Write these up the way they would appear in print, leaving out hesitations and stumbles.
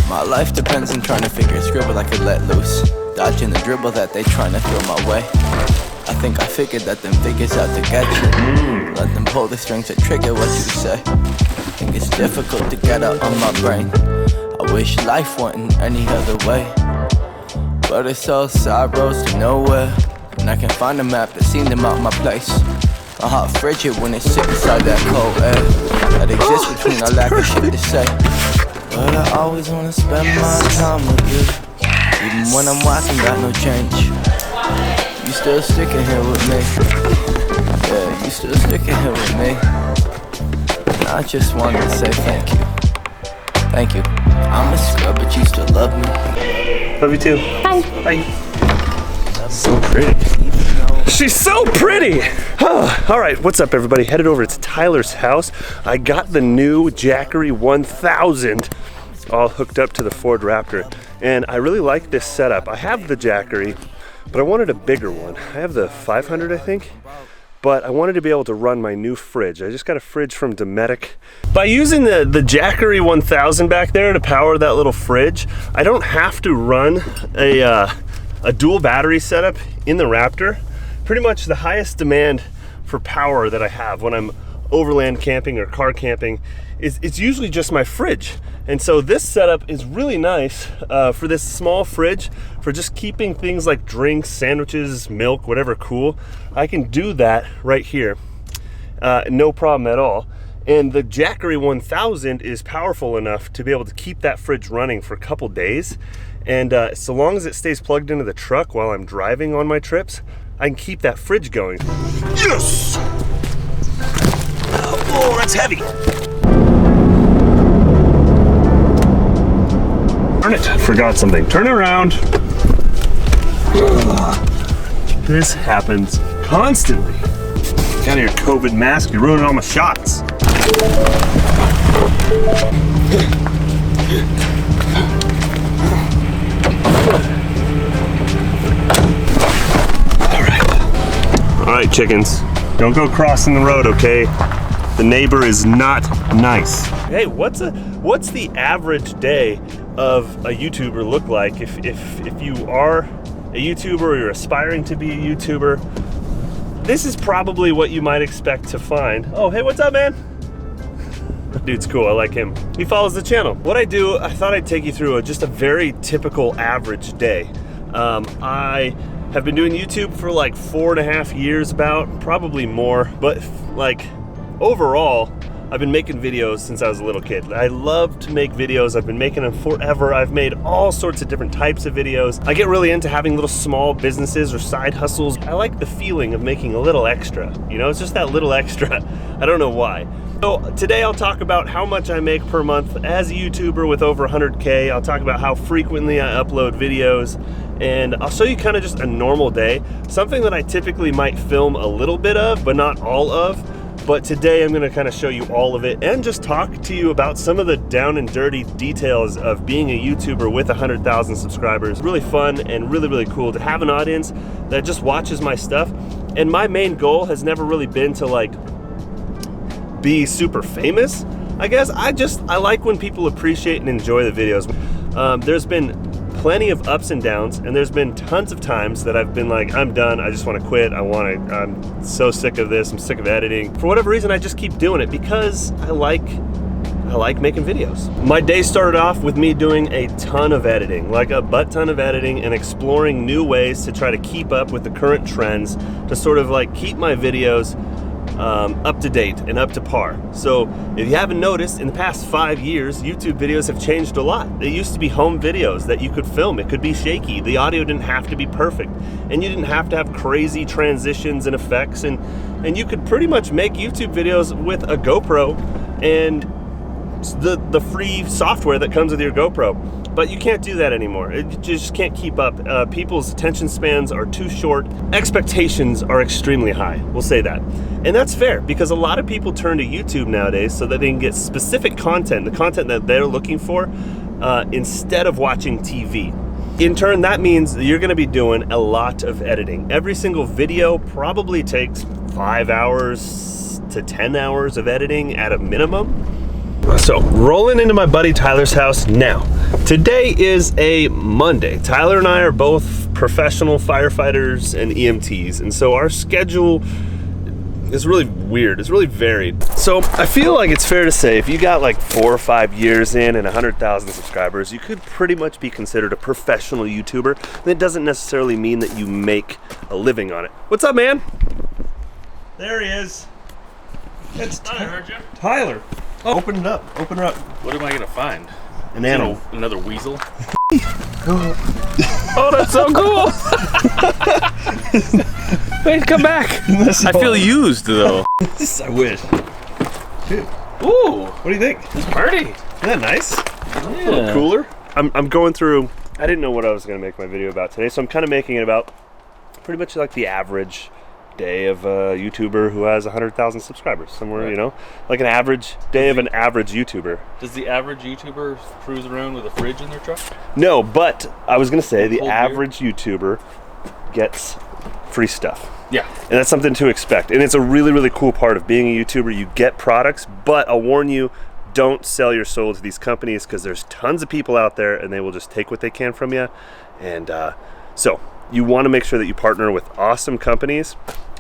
My life depends on trying to figure a scribble I could let loose, dodging the dribble that they trying to throw my way. I think I figured that them figures out to get you. Let them pull the strings that trigger what you say. Think it's difficult to get out on my brain. I wish life wasn't any other way, but it's all side roads to nowhere, and I can't find a map that seen them out my place. My heart frigid when it sits inside that cold air that exists between our lack of shit to say. But I always wanna spend my time with you, even when I'm walking, got no change. You still sticking here with me. Yeah, you still sticking here with me. And I just wanted to say thank you. Thank you. I'm a scrub, but you still love me. Love you too. Hi. Bye. So pretty. She's so pretty! All right, what's up everybody? Headed over to Tyler's house. I got the new Jackery 1000 all hooked up to the Ford Raptor, and I really like this setup. I have the Jackery, but I wanted a bigger one. I have the 500, I think, but I wanted to be able to run my new fridge. I just got a fridge from Dometic. By using the Jackery 1000 back there to power that little fridge, I don't have to run a dual battery setup in the Raptor. Pretty much the highest demand for power that I have when I'm overland camping or car camping is it's usually just my fridge. And so this setup is really nice for this small fridge, for just keeping things like drinks, sandwiches, milk, whatever cool. I can do that right here, no problem at all. And the Jackery 1000 is powerful enough to be able to keep that fridge running for a couple days. And so long as it stays plugged into the truck while I'm driving on my trips, I can keep that fridge going. Yes! Oh, that's heavy. Turn it. Forgot something. Turn it around. This happens constantly. Get out of your COVID mask. You're ruining all my shots. All right, chickens, don't go crossing the road, okay? The neighbor is not nice. Hey, what's the average day of a YouTuber look like? If you are a YouTuber or you're aspiring to be a YouTuber, this is probably what you might expect to find. Oh, hey, what's up, man? Dude's cool, I like him. He follows the channel. What I do, I thought I'd take you through just a very typical average day. I have been doing YouTube for like 4.5 years about, probably more, but like overall, I've been making videos since I was a little kid. I love to make videos. I've been making them forever. I've made all sorts of different types of videos. I get really into having little small businesses or side hustles. I like the feeling of making a little extra. You know, it's just that little extra. I don't know why. So today I'll talk about how much I make per month as a YouTuber with over 100K. I'll talk about how frequently I upload videos, and I'll show you kind of just a normal day, something that I typically might film a little bit of, but not all of. But today I'm gonna kind of show you all of it and just talk to you about some of the down and dirty details of being a YouTuber with 100,000 subscribers. Really fun and really, really cool to have an audience that just watches my stuff. And my main goal has never really been to like be super famous, I guess. I like when people appreciate and enjoy the videos. There's been plenty of ups and downs, and there's been tons of times that I've been like, I'm done, I just want to quit, I'm so sick of this, I'm sick of editing. For whatever reason, I just keep doing it because I like making videos. My day started off with me doing a ton of editing, like a butt ton of editing, and exploring new ways to try to keep up with the current trends, to sort of like keep my videos up to date and up to par. So if you haven't noticed, in the past 5 years, YouTube videos have changed a lot. They used to be home videos that you could film. It could be shaky. The audio didn't have to be perfect, and you didn't have to have crazy transitions and effects, and you could pretty much make YouTube videos with a GoPro and the free software that comes with your GoPro. But you can't do that anymore. You just can't keep up. People's attention spans are too short. Expectations are extremely high, we'll say that. And that's fair, because a lot of people turn to YouTube nowadays so that they can get specific content, the content that they're looking for, instead of watching TV. in turn, that means that you're gonna be doing a lot of editing. Every single video probably takes 5 hours to 10 hours of editing at a minimum. So, rolling into my buddy Tyler's house now. Today is a Monday. Tyler and I are both professional firefighters and EMTs, and so our schedule is really weird. It's really varied. So I feel like it's fair to say if you got like 4 or 5 years in and 100,000 subscribers, you could pretty much be considered a professional YouTuber. And it doesn't necessarily mean that you make a living on it. What's up, man? There he is. It's I heard you. Tyler. Oh, open it up. Open her up. What am I gonna find? An animal. Another weasel? Oh, that's so cool! Wait, come back! I feel used though. I wish. Dude. Ooh! What do you think? It's pretty. Isn't that nice? Yeah. A little cooler. I'm going through, I didn't know what I was gonna make my video about today, so I'm kind of making it about pretty much like the average day of a YouTuber who has 100,000 subscribers somewhere, Right. you know? Like an average day of an average YouTuber. Does the average YouTuber cruise around with a fridge in their truck? No, but I was gonna say the Cold beer? average YouTuber gets free stuff. Yeah. And that's something to expect. And it's a really, really cool part of being a YouTuber. You get products, but I'll warn you, don't sell your soul to these companies because there's tons of people out there and they will just take what they can from you. And so you want to make sure that you partner with awesome companies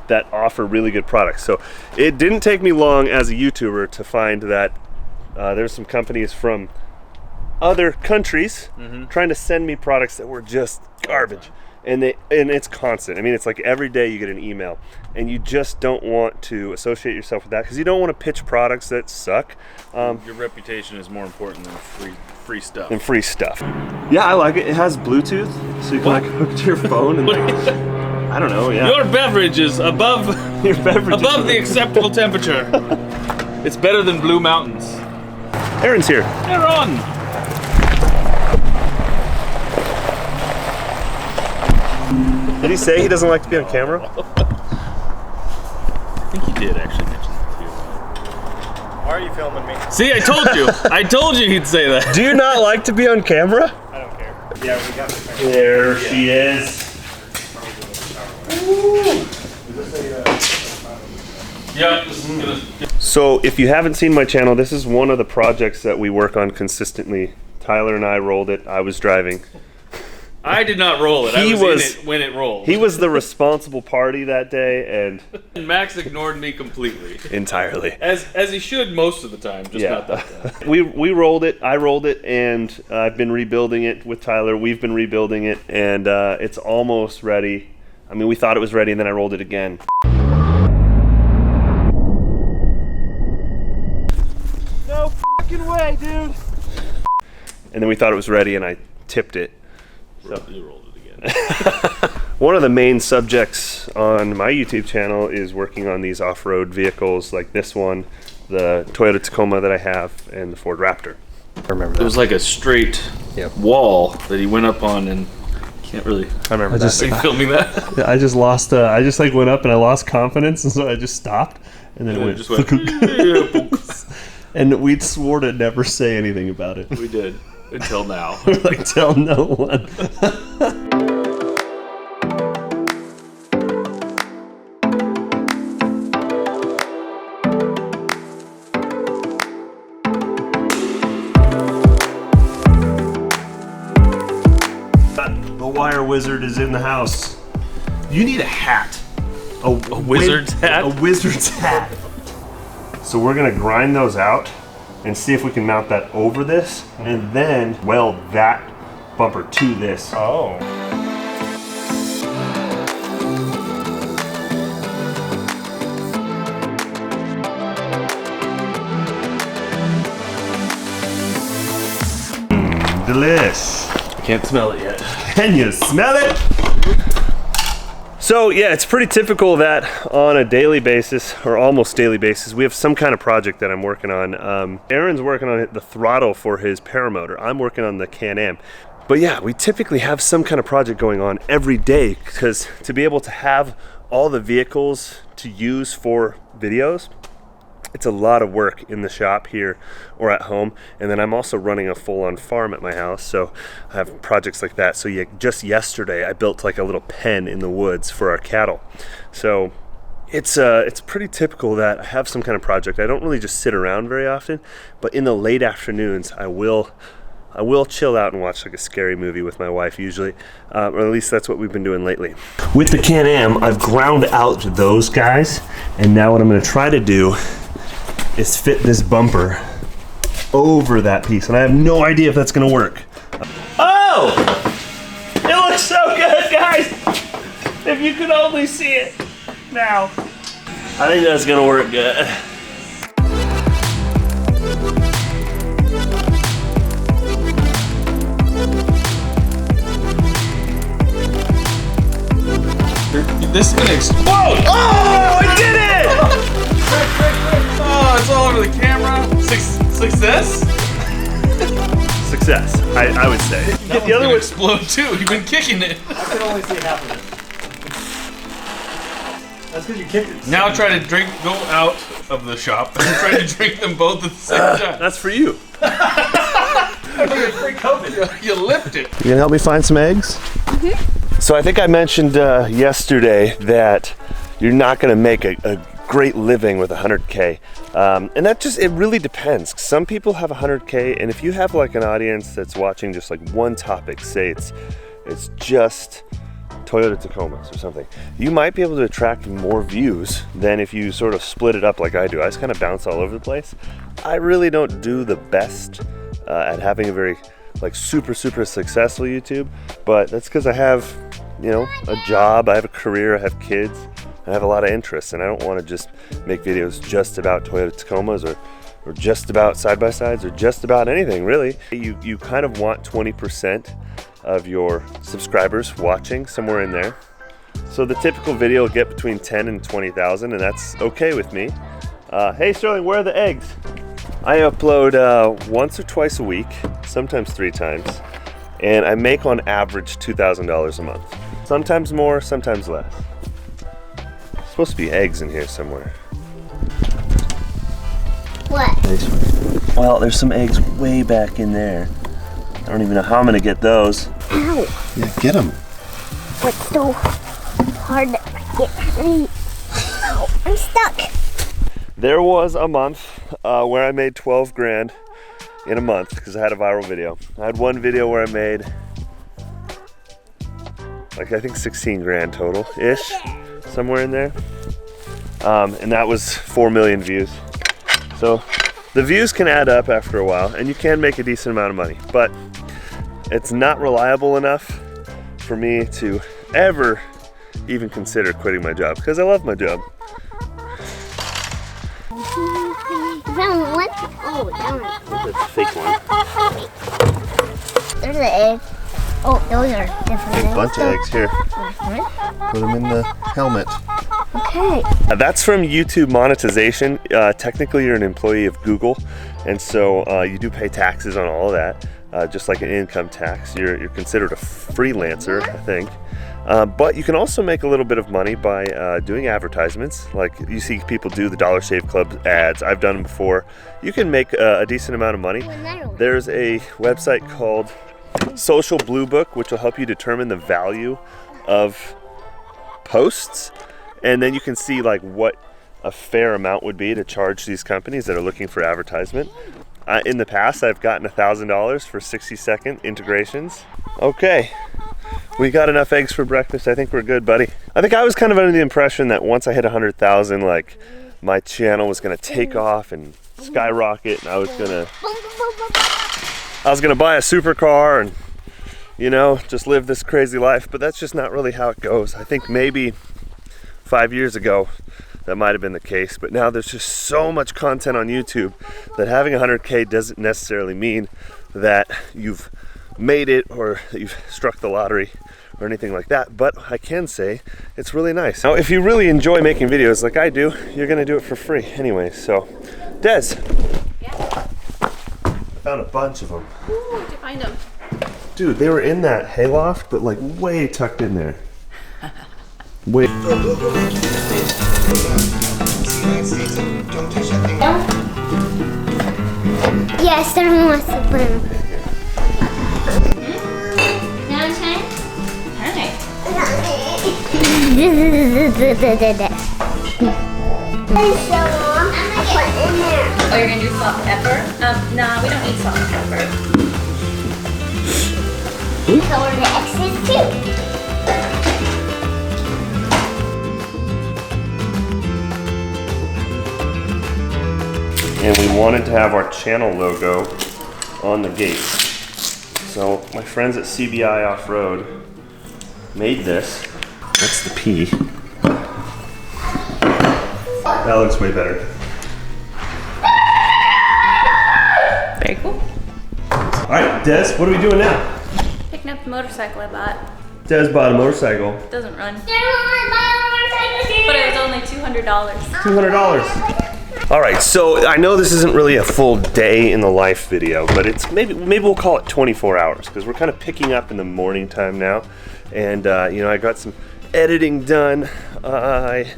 that offer really good products. So it didn't take me long as a YouTuber to find that there's some companies from other countries trying to send me products that were just garbage. And it's constant. I mean, it's like every day you get an email, and you just don't want to associate yourself with that because you don't want to pitch products that suck. Your reputation is more important than free stuff. And free stuff. Yeah, I like it. It has Bluetooth, so you can like hook it to your phone and like, I don't know. Yeah. Your beverage is above Your beverage above the acceptable temperature. It's better than Blue Mountains. Aaron's here. They're on. Did he say he doesn't like to be on camera? I think he did actually mention that to you. Why are you filming me? See, I told you. I told you he'd say that. Do you not like to be on camera? I don't care. Yeah, we got this. There she is. Yeah, this is gonna. So if you haven't seen my channel, this is one of the projects that we work on consistently. Tyler and I rolled it. I was driving. I did not roll it. I He was was- in it when it rolled. He was the responsible party that day and Max ignored me completely, entirely. as he should most of the time, just not that time. We rolled it. I rolled it, and I've been rebuilding it with Tyler. We've been rebuilding it, and it's almost ready. I mean, we thought it was ready, and then I rolled it again. No fucking way, dude! And then we thought it was ready, and I tipped it. So. You rolled it again. One of the main subjects on my YouTube channel is working on these off-road vehicles like this one, the Toyota Tacoma that I have, and the Ford Raptor. I remember It was like a straight wall that he went up on, and can't really. I remember Are you filming that? I just lost. I just like went up and I lost confidence, and so I just stopped, and then And it it went. just went. And we'd swore to never say anything about it. We did until now. Like tell no one. The wire wizard is in the house. You need a hat. A wizard's hat? A wizard's hat. So we're gonna grind those out and see if we can mount that over this and then weld that bumper to this. Oh. Delish. Can't smell it yet. Can you smell it? So yeah, it's pretty typical that on a daily basis, or almost daily basis, we have some kind of project that I'm working on. Aaron's working on the throttle for his paramotor. I'm working on the Can-Am. But yeah, we typically have some kind of project going on every day because to be able to have all the vehicles to use for videos, It's a lot of work in the shop here or at home, and then I'm also running a full-on farm at my house, so I have projects like that. So yeah, just yesterday I built like a little pen in the woods for our cattle. So it's pretty typical that I have some kind of project. I don't really just sit around very often, but in the late afternoons I will chill out and watch like a scary movie with my wife usually, or at least that's what we've been doing lately. With the Can-Am, I've ground out those guys, and now what I'm going to try to do is fit this bumper over that piece, and I have no idea if that's going to work. Oh! It looks so good, guys! If you could only see it now. I think that's going to work good. This is gonna explode! Oh, I did it! Oh, it's all over the camera. Success? Success, I would say. That the other one explode too. You've been kicking it. I can only see half of it. That's because you kicked it. Now try to go out of the shop and try to drink them both at the same time. That's for you. Free COVID. You lift it. You gonna help me find some eggs? So I think I mentioned yesterday that you're not gonna make a great living with 100K. And that it really depends. Some people have 100K, and if you have like an audience that's watching just like one topic, say it's just Toyota Tacomas or something, you might be able to attract more views than if you sort of split it up like I do. I just kind of bounce all over the place. I really don't do the best at having a very like super successful YouTube, but that's because I have, you know, a job, I have a career, I have kids, I have a lot of interests, and I don't want to just make videos just about Toyota Tacomas or just about side-by-sides or just about anything really. You kind of want 20% of your subscribers watching, somewhere in there. So the typical video will get between 10 and 20,000, and that's okay with me. Hey Sterling, where are the eggs? I upload once or twice a week, sometimes 3 times, and I make on average $2,000 a month. Sometimes more, sometimes less. There's supposed to be eggs in here somewhere. What? Well, there's some eggs way back in there. I don't even know how I'm gonna get those. Ow! Yeah, get them. What's so hard to get free? Ow, I'm stuck. There was a month where I made 12 grand in a month because I had a viral video. I had one video where I made like I think 16 grand total-ish, somewhere in there. And that was 4 million views. So the views can add up after a while, and you can make a decent amount of money, but it's not reliable enough for me to ever even consider quitting my job because I love my job. Found one. Oh, darn. That's a fake one. There's an egg. Oh, those are different eggs. A bunch of eggs here. Put them in the helmet. Okay. That's from YouTube monetization. Technically, you're an employee of Google, and so you do pay taxes on all of that, just like an income tax. You're considered a freelancer, I think. But you can also make a little bit of money by doing advertisements. Like you see people do the Dollar Shave Club ads. I've done them before. You can make a decent amount of money. There's a website called Social Blue Book, which will help you determine the value of posts. And then you can see like what a fair amount would be to charge these companies that are looking for advertisement. In the past, I've gotten $1,000 for 60-second integrations. Okay. We got enough eggs for breakfast. I think we're good, buddy. I think I was kind of under the impression that once I hit 100,000, like my channel was gonna take off and skyrocket, and I was gonna buy a supercar and, you know, just live this crazy life. But that's just not really how it goes. I think maybe 5 years ago that might have been the case, but now there's just so much content on YouTube that having 100K doesn't necessarily mean that you've made it or that you've struck the lottery or anything like that, but I can say it's really nice. Now, if you really enjoy making videos like I do, you're gonna do it for free anyway. So, Des. Yeah. I found a bunch of them. Ooh, where'd you find them? Dude, they were in that hayloft, but like way tucked in there. Way. Yes, someone wants to put him. Now it's time? Alright. Oh, you're gonna do salt and pepper? No, we don't need salt and pepper. Color the X's too. And we wanted to have our channel logo on the gate. So my friends at CBI Off-Road made this. That's the P. That looks way better. Very cool. All right, Des, what are we doing now? Picking up the motorcycle I bought. Des bought a motorcycle. It doesn't run. But it was only $200. $200. All right, so I know this isn't really a full day in the life video, but it's maybe we'll call it 24 hours because we're kind of picking up in the morning time now, and you know, I got some editing done. I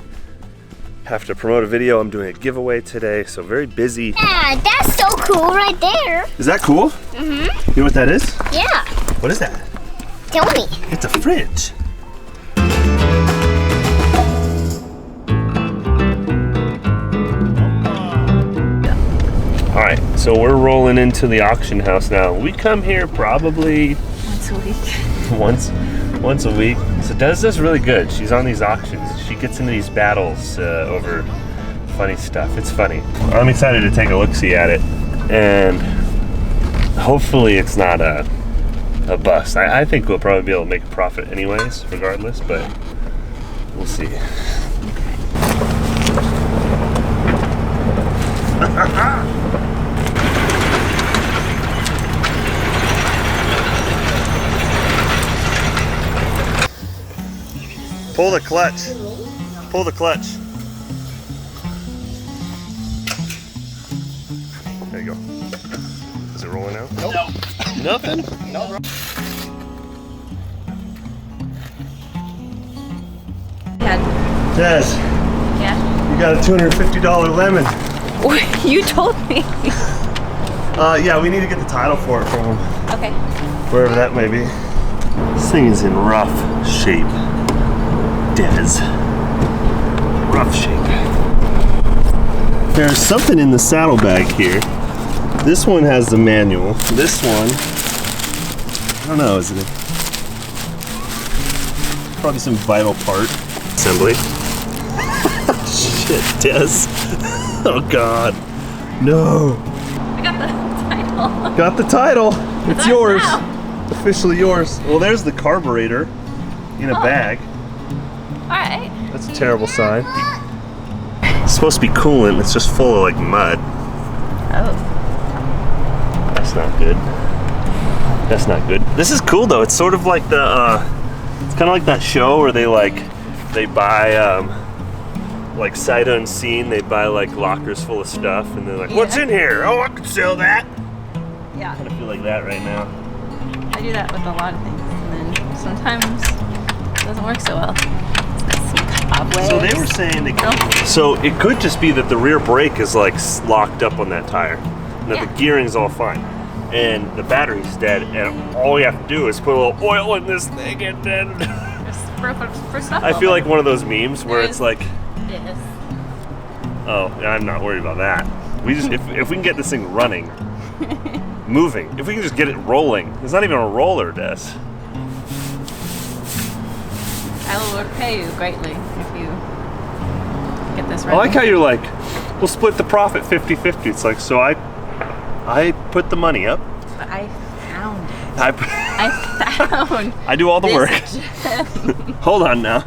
have to promote a video. I'm doing a giveaway today, so very busy. Yeah, that's so cool right there. Is that cool? Mm-hmm. You know what that is? Yeah. What is that? Tell me. It's a fridge. All right, so we're rolling into the auction house now. We come here probably Once a week. once a week. So Des does really good. She's on these auctions. She gets into these battles over funny stuff. It's funny. I'm excited to take a look-see at it, and hopefully it's not a bust. I think we'll probably be able to make a profit anyways, regardless, but we'll see. Pull the clutch. Pull the clutch. There you go. Is it rolling out? Nope. Nothing? No. Des, Yeah. you got a $250 lemon. You told me. Yeah, we need to get the title for it from him, Okay. wherever that may be. This thing is in rough shape. Des. Rough shape. There's something in the saddlebag here. This one has the manual. This one, I don't know, is it? Probably some vital part. Assembly. Shit, Des. Oh God. No. I got the title. Got the title. It's That's yours. now. Officially yours. Well, there's the carburetor in a bag. Alright. That's a terrible sign. It's supposed to be coolant. It's just full of like mud. Oh. That's not good. That's not good. This is cool though. It's sort of like the, it's kind of like that show where they buy, like sight unseen. They buy like lockers full of stuff, and they're like, "What's in here? Oh, I can sell that." Yeah. I kind of feel like that right now. I do that with a lot of things, and then sometimes it doesn't work so well. It's got some cobwebs. So they were saying so it could just be that the rear brake is like locked up on that tire, and that the gearing's all fine, and the battery's dead, and all you have to do is put a little oil in this thing, and then For stuff. I feel like one of those memes where it's like, Yes. oh, I'm not worried about that. We just if we can get this thing running, moving, if we can just get it rolling. It's not even a roller, Des. I will repay you greatly if you get this I right. like how you're like, we'll split the profit 50-50. It's like, so I put the money up. But I found it. I found. I do all the work. Hold on now.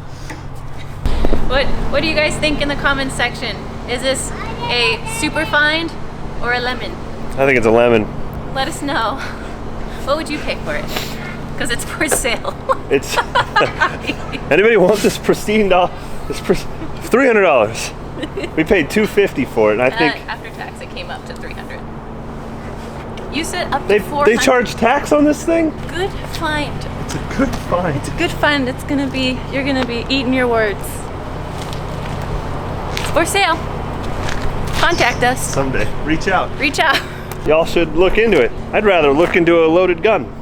What do you guys think in the comments section? Is this a super find or a lemon? I think it's a lemon. Let us know. What would you pay for it? Because it's for sale. It's anybody want this pristine doll? This $300. We paid $250 for it, and I think after tax it came up to $300. You said up to they $400. charge tax on this thing. Good find. It's a good find. It's a good find. It's gonna be. You're gonna be eating your words. For sale. Contact us. Someday. Reach out. Reach out. Y'all should look into it. I'd rather look into a loaded gun.